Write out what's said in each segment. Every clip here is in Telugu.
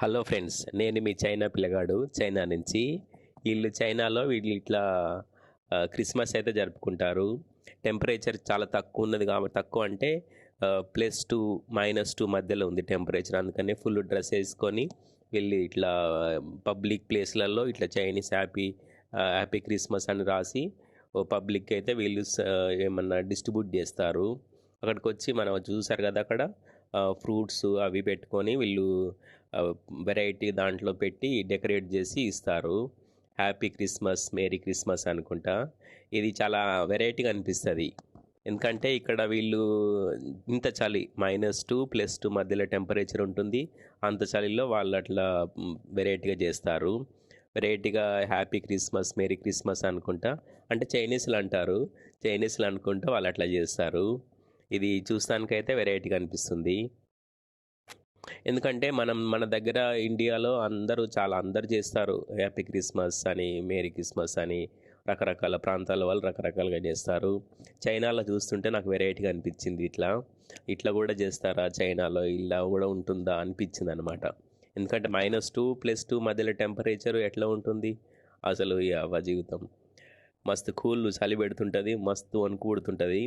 హలో ఫ్రెండ్స్, నేను మీ చైనా పిల్లగాడు చైనా నుంచి. వీళ్ళు ఇట్లా క్రిస్మస్ అయితే జరుపుకుంటారు. టెంపరేచర్ చాలా తక్కువ ఉన్నది కాబట్టి, తక్కువ అంటే +2 -2 మధ్యలో ఉంది టెంపరేచర్. అందుకని ఫుల్ డ్రెస్ వేసుకొని వీళ్ళు ఇట్లా పబ్లిక్ ప్లేస్లలో ఇట్లా చైనీస్ హ్యాపీ క్రిస్మస్ అని రాసి ఓ పబ్లిక్ అయితే వీళ్ళు ఏమన్నా డిస్ట్రిబ్యూట్ చేస్తారు. అక్కడికి వచ్చి మనం చూసారు కదా, అక్కడ ఫ్రూట్స్ అవి పెట్టుకొని వీళ్ళు వెరైటీ దాంట్లో పెట్టి డెకరేట్ చేసి ఇస్తారు. హ్యాపీ క్రిస్మస్, మేరీ క్రిస్మస్ అనుకుంటా. ఇది చాలా వెరైటీగా అనిపిస్తుంది. ఎందుకంటే ఇక్కడ వీళ్ళు ఇంత చలి -2 +2 మధ్యలో టెంపరేచర్ ఉంటుంది. అంత చలిలో వాళ్ళు అట్లా వెరైటీగా చేస్తారు. వెరైటీగా హ్యాపీ క్రిస్మస్, మేరీ క్రిస్మస్ అనుకుంటా. అంటే చైనీస్లు అంటారు. చైనీస్లు అనుకుంటా వాళ్ళు అట్లా చేస్తారు. ఇది చూస్తానికైతే వెరైటీగా అనిపిస్తుంది. ఎందుకంటే మన దగ్గర ఇండియాలో అందరూ చేస్తారు. హ్యాపీ క్రిస్మస్ అని, మేరీ క్రిస్మస్ అని రకరకాల ప్రాంతాల వాళ్ళు రకరకాలుగా చేస్తారు. చైనాలో చూస్తుంటే నాకు వెరైటీగా అనిపించింది. ఇట్లా కూడా చేస్తారా చైనాలో, ఇలా కూడా ఉంటుందా అనిపించింది అనమాట. ఎందుకంటే -2 +2 మధ్యలో టెంపరేచర్ ఎట్లా ఉంటుంది అసలు. జీవితం మస్తు చలి పెడుతుంటుంది, మస్తు వణుకు పుడుతుంటుంది.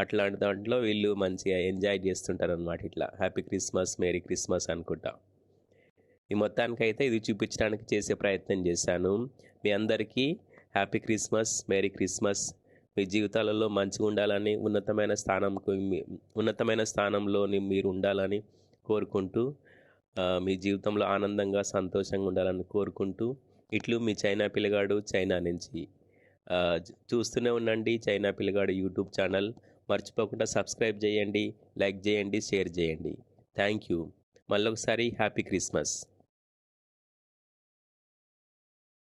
అట్లాంటి దాంట్లో వీళ్ళు మంచిగా ఎంజాయ్ చేస్తుంటారు అనమాట. ఇట్లా హ్యాపీ క్రిస్మస్, మేరీ క్రిస్మస్ అనుకుంటా. ఈ మొత్తానికైతే ఇది చూపించడానికి చేసే ప్రయత్నం చేశాను. మీ అందరికీ హ్యాపీ క్రిస్మస్, మేరీ క్రిస్మస్. మీ జీవితాలలో మంచిగా ఉండాలని, ఉన్నతమైన స్థానంలో మీరు ఉండాలని కోరుకుంటూ, మీ జీవితంలో ఆనందంగా సంతోషంగా ఉండాలని కోరుకుంటూ, ఇట్లు మీ చైనా పిల్లగాడు చైనా నుంచి. చూస్తూనే ఉండండి చైనా పిల్లగాడు యూట్యూబ్ ఛానల్. మర్చిపోకుండా సబ్స్క్రైబ్ చేయండి, లైక్ చేయండి, షేర్ చేయండి. Thank you. మళ్ళొకసారి హ్యాపీ క్రిస్మస్.